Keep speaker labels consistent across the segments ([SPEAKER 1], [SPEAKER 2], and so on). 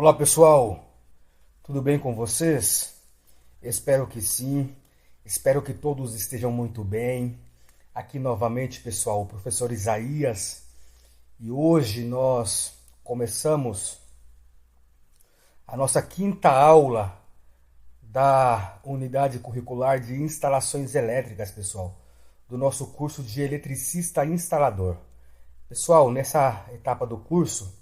[SPEAKER 1] Olá pessoal, tudo bem com vocês? Espero que sim, espero que todos estejam muito bem. Aqui novamente, pessoal, o professor Isaías, e hoje nós começamos a nossa quinta aula da unidade curricular de instalações elétricas, pessoal, do nosso curso de eletricista instalador. Pessoal, nessa etapa do curso,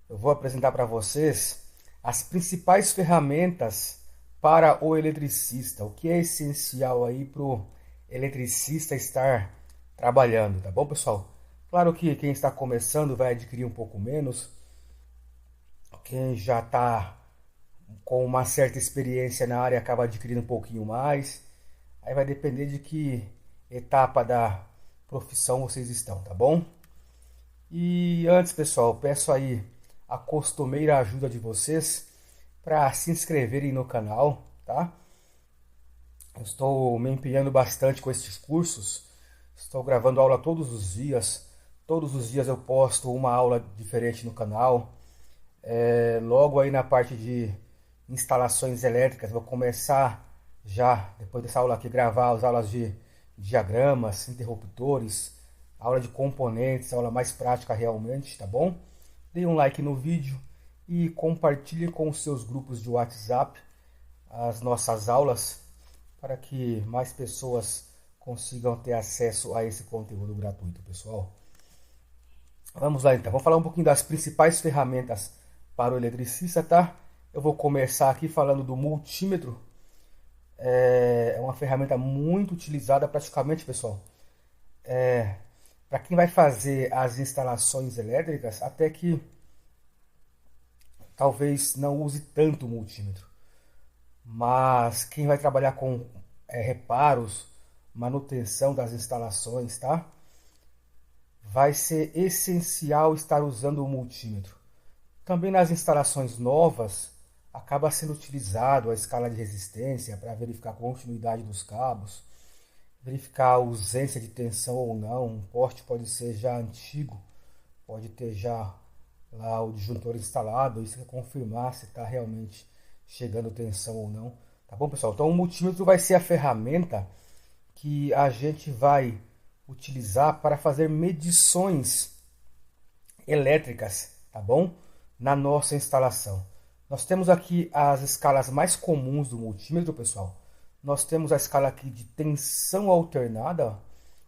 [SPEAKER 1] eu vou apresentar para vocês as principais ferramentas para o eletricista, o que é essencial aí para o eletricista estar trabalhando, tá bom, pessoal? Claro que quem está começando vai adquirir um pouco menos, quem já está com uma certa experiência na área acaba adquirindo um pouquinho mais, aí vai depender de que etapa da profissão vocês estão, tá bom? E antes, pessoal, peço aí a costumeira ajuda de vocês para se inscreverem no canal, tá? Eu estou me empenhando bastante com esses cursos, estou gravando aula todos os dias eu posto uma aula diferente no canal. Logo aí na parte de instalações elétricas, vou começar já, depois dessa aula aqui, gravar as aulas de diagramas, interruptores, aula de componentes, aula mais prática realmente, tá bom? Dê um like no vídeo e compartilhe com os seus grupos de WhatsApp as nossas aulas para que mais pessoas consigam ter acesso a esse conteúdo gratuito, pessoal. Vamos lá então, vamos falar um pouquinho das principais ferramentas para o eletricista, tá? Eu vou começar aqui falando do multímetro. É uma ferramenta muito utilizada praticamente, pessoal. Para quem vai fazer as instalações elétricas, até que talvez não use tanto o multímetro. Mas quem vai trabalhar com reparos, manutenção das instalações, tá? Vai ser essencial estar usando o multímetro. Também nas instalações novas, acaba sendo utilizado a escala de resistência para verificar a continuidade dos cabos, verificar a ausência de tensão ou não. Um poste pode ser já antigo, pode ter já lá o disjuntor instalado, isso é confirmar se está realmente chegando tensão ou não. Tá bom, pessoal? Então o multímetro vai ser a ferramenta que a gente vai utilizar para fazer medições elétricas, tá bom? Na nossa instalação. Nós temos aqui as escalas mais comuns do multímetro, pessoal. Nós temos a escala aqui de tensão alternada,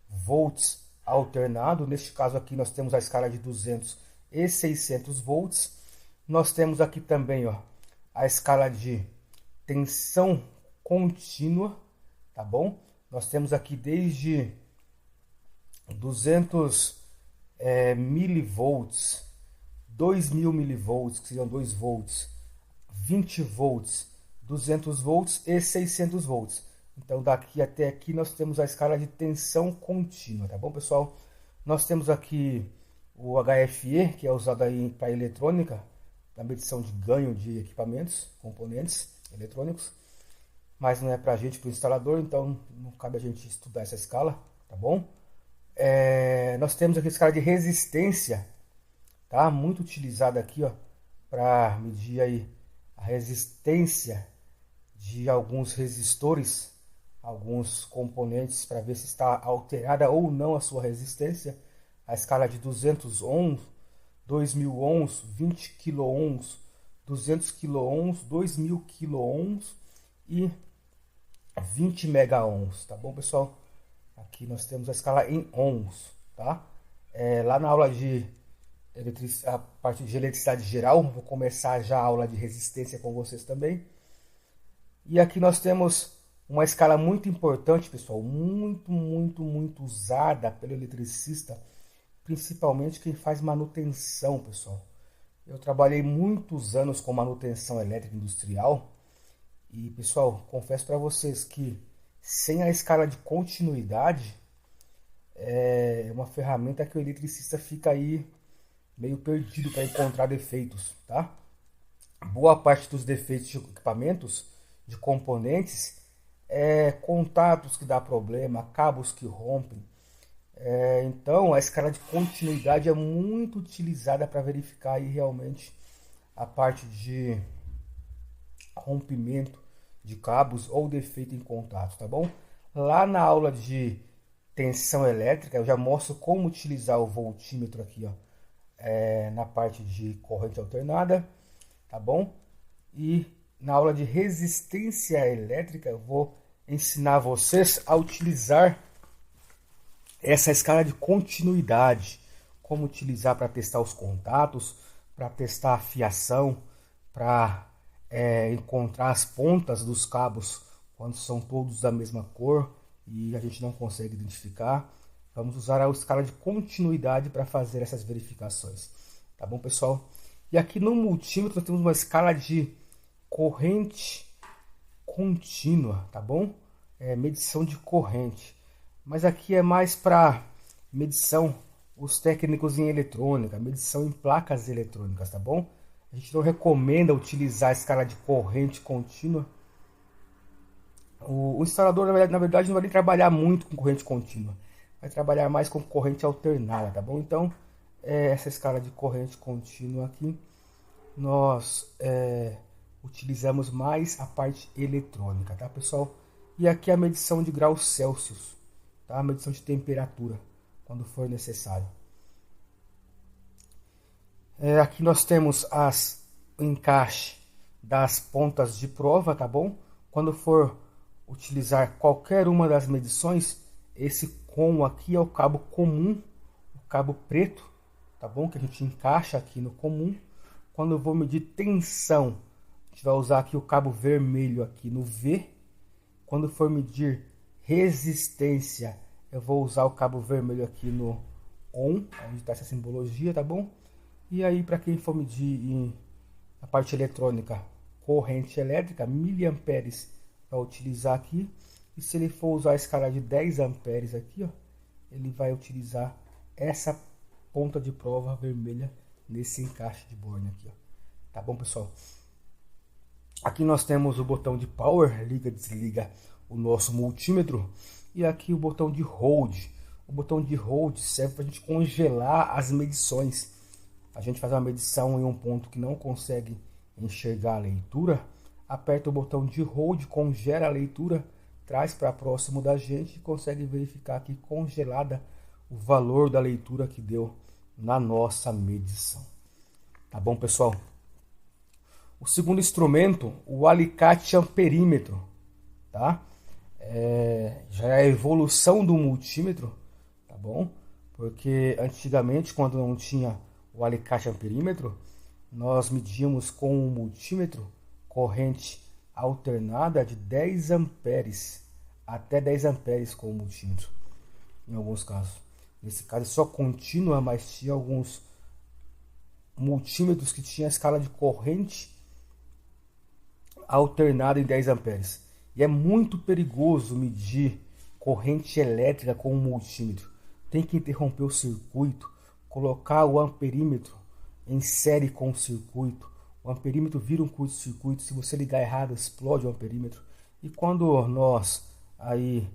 [SPEAKER 1] volts alternado. Neste caso aqui nós temos a escala de 200 e 600 volts. Nós temos aqui também, ó, a escala de tensão contínua, tá bom? Nós temos aqui desde 200 milivolts, 2000 milivolts, que seriam 2 volts, 20 volts, 200 volts e 600 volts. Então daqui até aqui nós temos a escala de tensão contínua, tá bom, pessoal? Nós temos aqui o HFE, que é usado aí para eletrônica, na medição de ganho de equipamentos, componentes eletrônicos, mas não é para a gente, para o instalador, então não cabe a gente estudar essa escala, tá bom? Nós temos aqui a escala de resistência, tá? Muito utilizada aqui, ó, para medir aí a resistência de alguns resistores, alguns componentes, para ver se está alterada ou não a sua resistência. A escala de 200 ohms, 2000 ohms, 20 kΩ, 200 kΩ, 2000 kΩ e 20 megaohms, tá bom, pessoal? Aqui nós temos a escala em ohms, tá? Lá na aula de a parte de eletricidade geral, vou começar já a aula de resistência com vocês também. E aqui nós temos uma escala muito importante, pessoal, muito usada pelo eletricista, principalmente quem faz manutenção, pessoal. Eu trabalhei muitos anos com manutenção elétrica industrial e, pessoal, confesso para vocês que sem a escala de continuidade é uma ferramenta que o eletricista fica aí meio perdido para encontrar defeitos, tá? Boa parte dos defeitos de equipamentos, de componentes, contatos que dá problema, cabos que rompem. Então a escala de continuidade é muito utilizada para verificar aí realmente a parte de rompimento de cabos ou defeito em contato, tá bom? Lá na aula de tensão elétrica eu já mostro como utilizar o voltímetro aqui, ó, na parte de corrente alternada, tá bom? E na aula de resistência elétrica eu vou ensinar vocês a utilizar essa escala de continuidade, como utilizar para testar os contatos, para testar a fiação, para encontrar as pontas dos cabos quando são todos da mesma cor e a gente não consegue identificar. Vamos usar a escala de continuidade para fazer essas verificações. Tá bom, pessoal? E aqui no multímetro nós temos uma escala de corrente contínua, tá bom? Medição de corrente. Mas aqui é mais para medição, os técnicos em eletrônica, medição em placas eletrônicas, tá bom? A gente não recomenda utilizar a escala de corrente contínua. O instalador, na verdade, não vai nem trabalhar muito com corrente contínua. Vai trabalhar mais com corrente alternada, tá bom? Então, essa escala de corrente contínua aqui, nós utilizamos mais a parte eletrônica, tá, pessoal? E aqui a medição de graus Celsius, tá? A medição de temperatura, quando for necessário. Aqui nós temos o encaixe das pontas de prova, tá bom? Quando for utilizar qualquer uma das medições, esse com aqui é o cabo comum, o cabo preto, tá bom? Que a gente encaixa aqui no comum. Quando eu vou medir tensão, a gente vai usar aqui o cabo vermelho aqui no V. Quando for medir resistência, eu vou usar o cabo vermelho aqui no ON, onde está essa simbologia, tá bom? E aí, para quem for medir a parte eletrônica, corrente elétrica, miliamperes, vai utilizar aqui. E se ele for usar a escala de 10 amperes aqui, ó, ele vai utilizar essa ponta de prova vermelha nesse encaixe de borne aqui, ó. Tá bom, pessoal? Aqui nós temos o botão de power, liga, desliga o nosso multímetro. E aqui o botão de hold. O botão de hold serve para a gente congelar as medições. A gente faz uma medição em um ponto que não consegue enxergar a leitura, aperta o botão de hold, congela a leitura, traz para próximo da gente e consegue verificar aqui congelada o valor da leitura que deu na nossa medição. Tá bom, pessoal? O segundo instrumento, o alicate amperímetro, tá? Já é a evolução do multímetro, tá bom? Porque antigamente, quando não tinha o alicate amperímetro, nós medíamos com o multímetro corrente alternada de 10 amperes, até 10 amperes com o multímetro, em alguns casos. Nesse caso só contínua, mas tinha alguns multímetros que tinha a escala de corrente alternada em 10 amperes. E é muito perigoso medir corrente elétrica com um multímetro. Tem que interromper o circuito, colocar o amperímetro em série com o circuito. O amperímetro vira um curto-circuito. Se você ligar errado, explode o amperímetro. E quando nós, aí,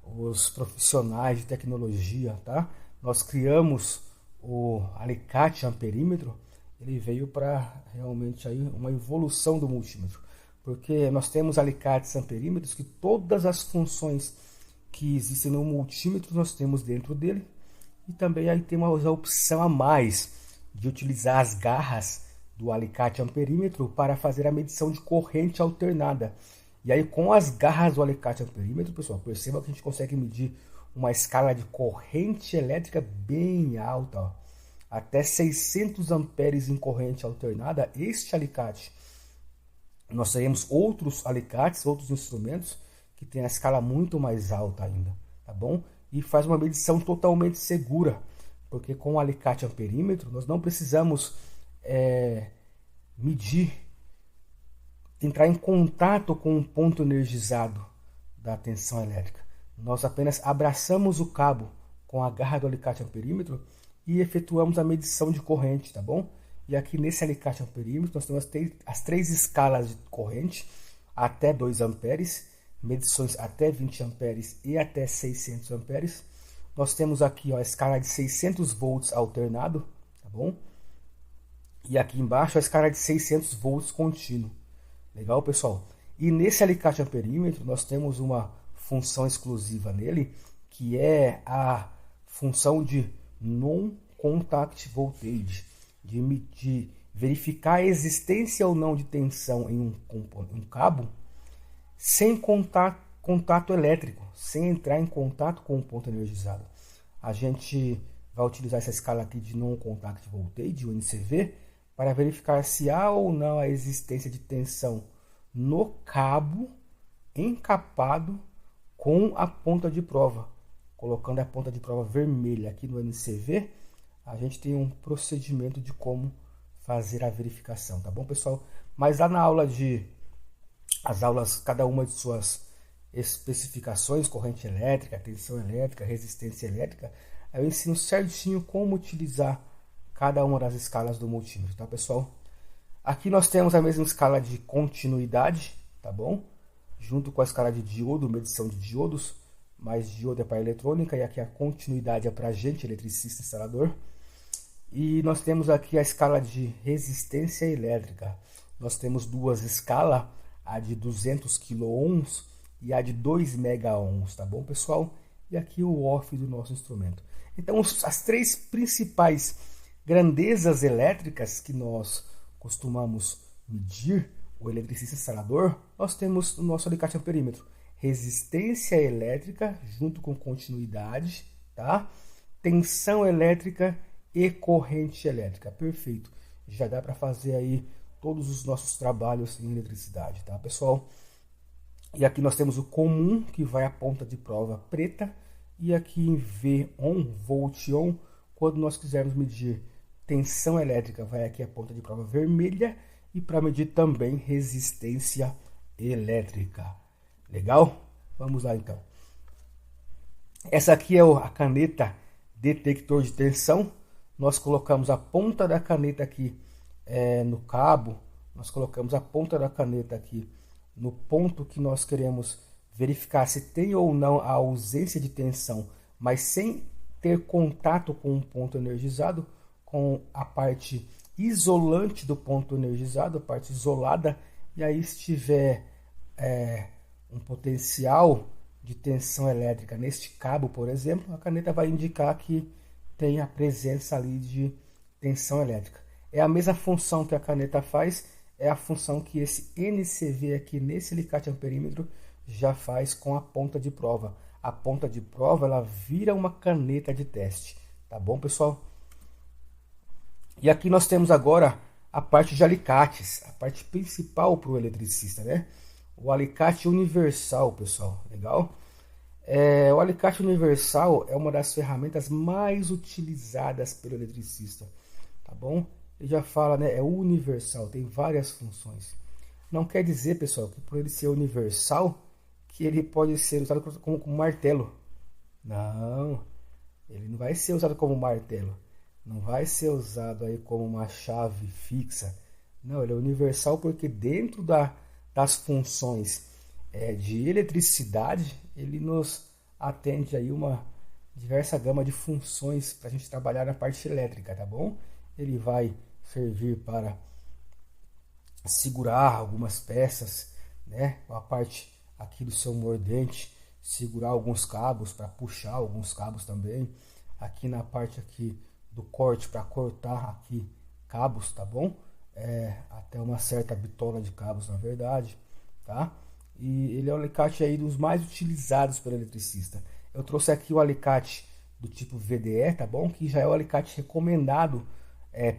[SPEAKER 1] os profissionais de tecnologia, tá? Nós criamos o alicate amperímetro, ele veio para realmente aí uma evolução do multímetro. Porque nós temos alicates amperímetros que todas as funções que existem no multímetro nós temos dentro dele. E também aí temos a opção a mais de utilizar as garras do alicate amperímetro para fazer a medição de corrente alternada. E aí com as garras do alicate amperímetro, pessoal, perceba que a gente consegue medir uma escala de corrente elétrica bem alta, ó, até 600 amperes em corrente alternada. Este alicate, nós teremos outros alicates, outros instrumentos que tem a escala muito mais alta ainda, tá bom? E faz uma medição totalmente segura, porque com o alicate amperímetro nós não precisamos medir, entrar em contato com um ponto energizado da tensão elétrica. Nós apenas abraçamos o cabo com a garra do alicate amperímetro e efetuamos a medição de corrente, tá bom? E aqui nesse alicate amperímetro nós temos as três escalas de corrente até 2 amperes, medições até 20 amperes e até 600 amperes. Nós temos aqui, ó, a escala de 600 volts alternado, tá bom? E aqui embaixo a escala de 600 volts contínuo. Legal, pessoal? E nesse alicate amperímetro nós temos uma função exclusiva nele, que é a função de non-contact voltage, de verificar a existência ou não de tensão em um cabo sem contato elétrico, sem entrar em contato com o ponto energizado. A gente vai utilizar essa escala aqui de non-contact voltage, o NCV, para verificar se há ou não a existência de tensão no cabo encapado com a ponta de prova. Colocando a ponta de prova vermelha aqui no NCV, a gente tem um procedimento de como fazer a verificação, tá bom, pessoal? Mas lá na aula as aulas, cada uma de suas especificações, corrente elétrica, tensão elétrica, resistência elétrica, eu ensino certinho como utilizar cada uma das escalas do multímetro, tá, pessoal? Aqui nós temos a mesma escala de continuidade, tá bom? Junto com a escala de diodo, medição de diodos, mas diodo é para eletrônica e aqui a continuidade é para agente eletricista instalador. E nós temos aqui a escala de resistência elétrica. Nós temos duas escalas, a de 200 kΩ e a de 2 MΩ, tá bom, pessoal? E aqui o off do nosso instrumento. Então, as três principais grandezas elétricas que nós costumamos medir, o eletricista instalador, nós temos no nosso alicate amperímetro resistência elétrica junto com continuidade, tá? Tensão elétrica e corrente elétrica. Perfeito. Já dá para fazer aí todos os nossos trabalhos em eletricidade, tá, pessoal? E aqui nós temos o comum, que vai à ponta de prova preta, e aqui em V-on, volt-on, quando nós quisermos medir tensão elétrica, vai aqui a ponta de prova vermelha, e para medir também resistência elétrica. Legal? Vamos lá então. Essa aqui é a caneta detector de tensão. Nós colocamos a ponta da caneta aqui no cabo, nós colocamos a ponta da caneta aqui no ponto que nós queremos verificar se tem ou não a ausência de tensão, mas sem ter contato com um ponto energizado, com a parte isolante do ponto energizado, a parte isolada, e aí se tiver um potencial de tensão elétrica neste cabo, por exemplo, a caneta vai indicar que tem a presença ali de tensão elétrica. É a mesma função que a caneta faz, é a função que esse NCV aqui nesse alicate amperímetro já faz com a ponta de prova. A ponta de prova ela vira uma caneta de teste, tá bom, pessoal? E aqui nós temos agora a parte de alicates, a parte principal para o eletricista, né? O alicate universal, pessoal, legal? O alicate universal é uma das ferramentas mais utilizadas pelo eletricista, tá bom? Ele já fala, né? É universal, tem várias funções. Não quer dizer, pessoal, que por ele ser universal, que ele pode ser usado como martelo. Não, ele não vai ser usado como martelo. Não vai ser usado aí como uma chave fixa. Não, ele é universal porque dentro das funções de eletricidade, ele nos atende aí uma diversa gama de funções para a gente trabalhar na parte elétrica, tá bom? Ele vai servir para segurar algumas peças, né? A parte aqui do seu mordente, segurar alguns cabos para puxar alguns cabos também. Aqui na parte aqui do corte para cortar aqui cabos, tá bom? Até uma certa bitola de cabos, na verdade, tá? E ele é o alicate aí dos mais utilizados pelo eletricista. Eu trouxe aqui o alicate do tipo VDE, tá bom? Que já é o alicate recomendado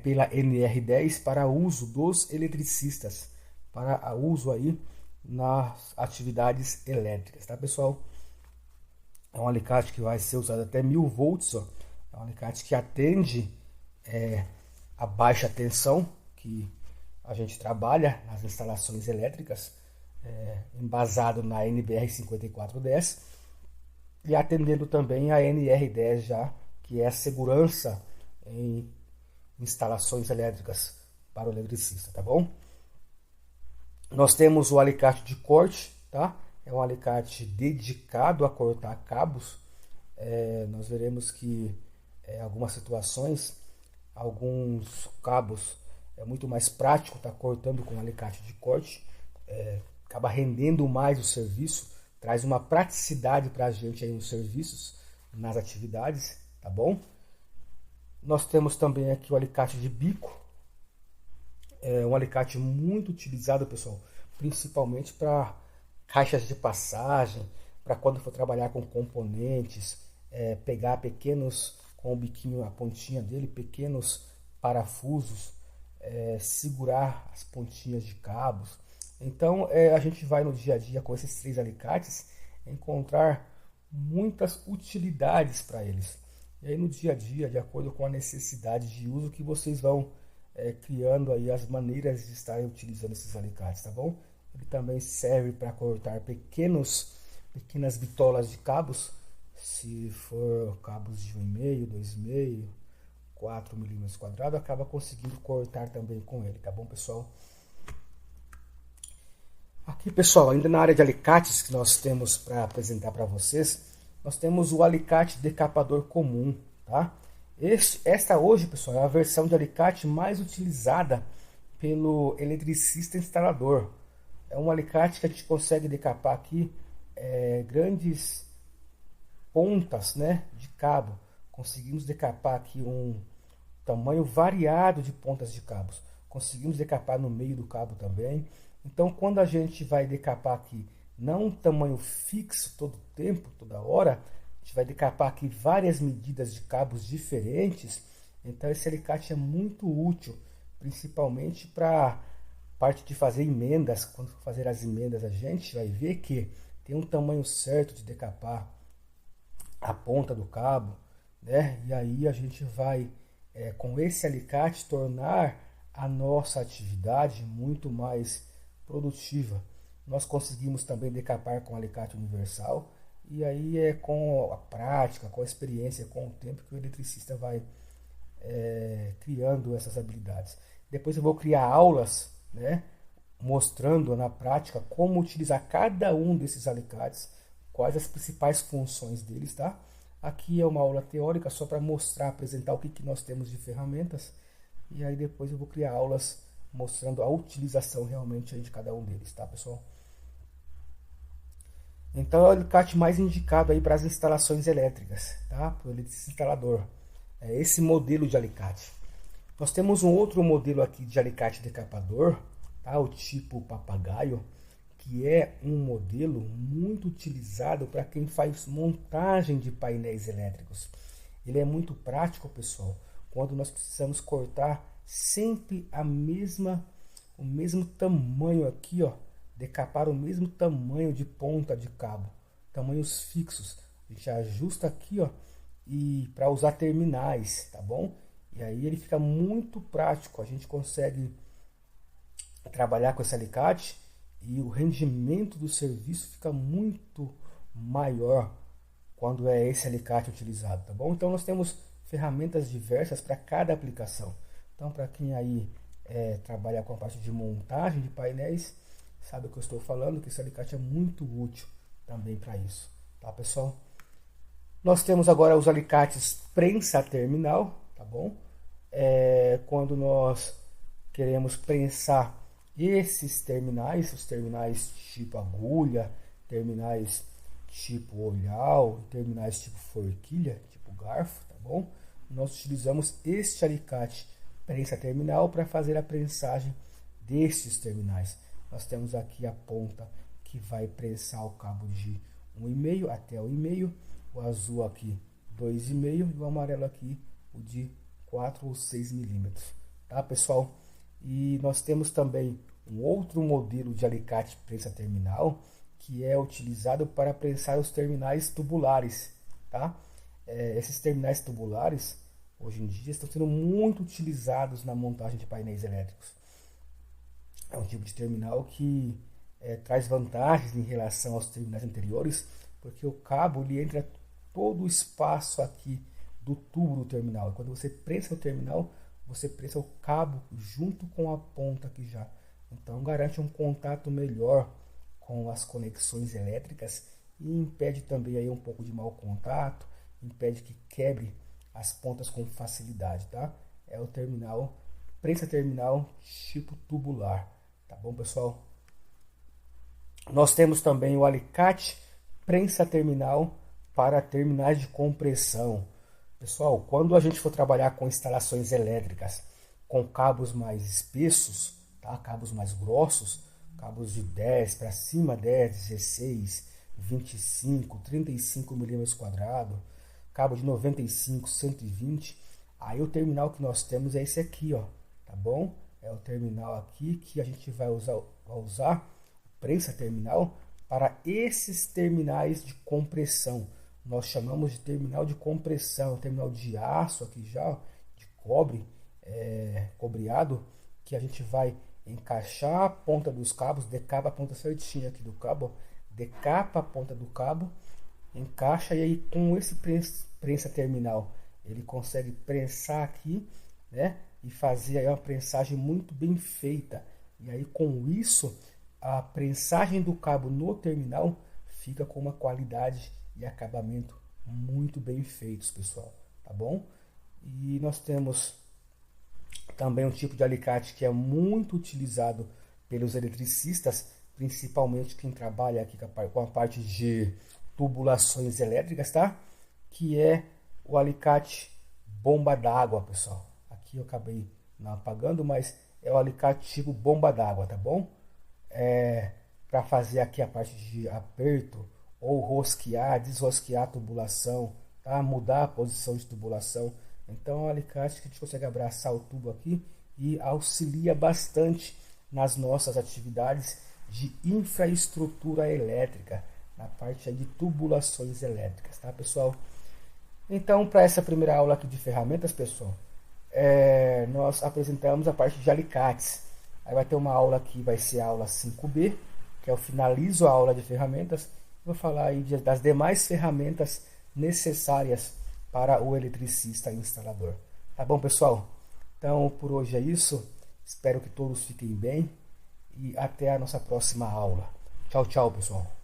[SPEAKER 1] pela NR10 para uso dos eletricistas, para uso aí nas atividades elétricas, tá, pessoal? É um alicate que vai ser usado até 1000 volts, ó. É um alicate que atende a baixa tensão que a gente trabalha nas instalações elétricas, embasado na NBR 5410 e atendendo também a NR10 já, que é a segurança em instalações elétricas para o eletricista, tá bom? Nós temos o alicate de corte, tá? É um alicate dedicado a cortar cabos. Nós veremos que em algumas situações, alguns cabos É muito mais prático estar cortando com um alicate de corte, acaba rendendo mais o serviço, traz uma praticidade para a gente aí nos serviços, nas atividades, tá bom? Nós temos também aqui o alicate de bico, é um alicate muito utilizado, pessoal, principalmente para caixas de passagem, para quando for trabalhar com componentes, pegar pequenos, com o biquinho, a pontinha dele, pequenos parafusos, segurar as pontinhas de cabos. Então a gente vai no dia a dia com esses três alicates encontrar muitas utilidades para eles. E aí no dia a dia, de acordo com a necessidade de uso que vocês vão criando aí as maneiras de estar utilizando esses alicates, tá bom? Ele também serve para cortar pequenas bitolas de cabos, se for cabos de 1,5, 2,5, 4 milímetros quadrados, acaba conseguindo cortar também com ele, tá bom, pessoal? Aqui, pessoal, ainda na área de alicates que nós temos para apresentar para vocês, nós temos o alicate decapador comum, tá? Esta hoje, pessoal, é a versão de alicate mais utilizada pelo eletricista instalador. É um alicate que a gente consegue decapar aqui grandes pontas, né, de cabo. Conseguimos decapar aqui um tamanho variado de pontas de cabos. Conseguimos decapar no meio do cabo também. Então, quando a gente vai decapar aqui, não um tamanho fixo todo tempo, toda hora, a gente vai decapar aqui várias medidas de cabos diferentes. Então, esse alicate é muito útil, principalmente para parte de fazer emendas. Quando for fazer as emendas, a gente vai ver que tem um tamanho certo de decapar a ponta do cabo, né? E aí a gente vai, com esse alicate, tornar a nossa atividade muito mais produtiva. Nós conseguimos também decapar com alicate universal, e aí é com a prática, com a experiência, com o tempo que o eletricista vai criando essas habilidades. Depois eu vou criar aulas, né, mostrando na prática como utilizar cada um desses alicates, quais as principais funções deles, tá? Aqui é uma aula teórica só para mostrar, apresentar o que nós temos de ferramentas, e aí depois eu vou criar aulas mostrando a utilização realmente aí de cada um deles, tá, pessoal? Então é o alicate mais indicado aí para as instalações elétricas, tá? Para o eletricista instalador. É esse modelo de alicate. Nós temos um outro modelo aqui de alicate decapador, tá? O tipo papagaio, que é um modelo muito utilizado para quem faz montagem de painéis elétricos. Ele é muito prático, pessoal, quando nós precisamos cortar sempre o mesmo tamanho aqui, ó, decapar o mesmo tamanho de ponta de cabo, tamanhos fixos. A gente ajusta aqui, ó, e para usar terminais, tá bom? E aí ele fica muito prático, a gente consegue trabalhar com esse alicate e o rendimento do serviço fica muito maior quando é esse alicate utilizado, tá bom? Então nós temos ferramentas diversas para cada aplicação. Então, para quem aí trabalha com a parte de montagem de painéis, sabe o que eu estou falando, que esse alicate é muito útil também para isso, tá, pessoal? Nós temos agora os alicates prensa terminal, tá bom? Quando nós queremos prensar esses terminais, os terminais tipo agulha, terminais tipo olhal, terminais tipo forquilha, tipo garfo, tá bom? Nós utilizamos este alicate prensa terminal para fazer a prensagem destes terminais. Nós temos aqui a ponta que vai prensar o cabo de 1,5 até 1,5, o azul aqui 2,5 e o amarelo aqui o de 4 ou 6 milímetros, tá, pessoal? E nós temos também um outro modelo de alicate prensa terminal que é utilizado para prensar os terminais tubulares, tá? Esses terminais tubulares hoje em dia estão sendo muito utilizados na montagem de painéis elétricos. É um tipo de terminal que traz vantagens em relação aos terminais anteriores, porque o cabo ele entra todo o espaço aqui do tubo do terminal. E quando você prensa o terminal, você prensa o cabo junto com a ponta aqui já. Então garante um contato melhor com as conexões elétricas e impede também aí um pouco de mau contato, impede que quebre as pontas com facilidade, tá? É o terminal prensa terminal tipo tubular. Tá bom, pessoal? Nós temos também o alicate prensa terminal para terminais de compressão. Pessoal, quando a gente for trabalhar com instalações elétricas com cabos mais espessos, tá? Cabos mais grossos, cabos de 10 para cima, 10, 16, 25, 35 milímetros quadrados, cabo de 95, 120, aí o terminal que nós temos é esse aqui, ó, tá bom? É o terminal aqui que a gente vai usar prensa terminal para esses terminais de compressão. Nós chamamos de terminal de compressão, terminal de aço aqui já, ó, de cobre, cobreado, que a gente vai encaixar a ponta dos cabos, decapa a ponta certinha aqui do cabo, decapa a ponta do cabo, encaixa, e aí com esse prensa terminal ele consegue prensar aqui, né, e fazer aí uma prensagem muito bem feita. E aí com isso a prensagem do cabo no terminal fica com uma qualidade e acabamento muito bem feitos, pessoal, tá bom? E nós temos também um tipo de alicate que é muito utilizado pelos eletricistas, principalmente quem trabalha aqui com a parte de tubulações elétricas, tá? Que é o alicate bomba d'água, pessoal. Aqui eu acabei não apagando, mas é o alicate tipo bomba d'água, tá bom? Para fazer aqui a parte de aperto ou rosquear, desrosquear a tubulação, tá? Mudar a posição de tubulação. Então é um alicate que a gente consegue abraçar o tubo aqui e auxilia bastante nas nossas atividades de infraestrutura elétrica, na parte de tubulações elétricas, tá, pessoal? Então, para essa primeira aula aqui de ferramentas, pessoal, nós apresentamos a parte de alicates. Aí vai ter uma aula aqui, vai ser a aula 5B, que eu finalizo a aula de ferramentas. Vou falar aí das demais ferramentas necessárias para o eletricista e instalador. Tá bom, pessoal? Então, por hoje é isso. Espero que todos fiquem bem e até a nossa próxima aula. Tchau, tchau, pessoal.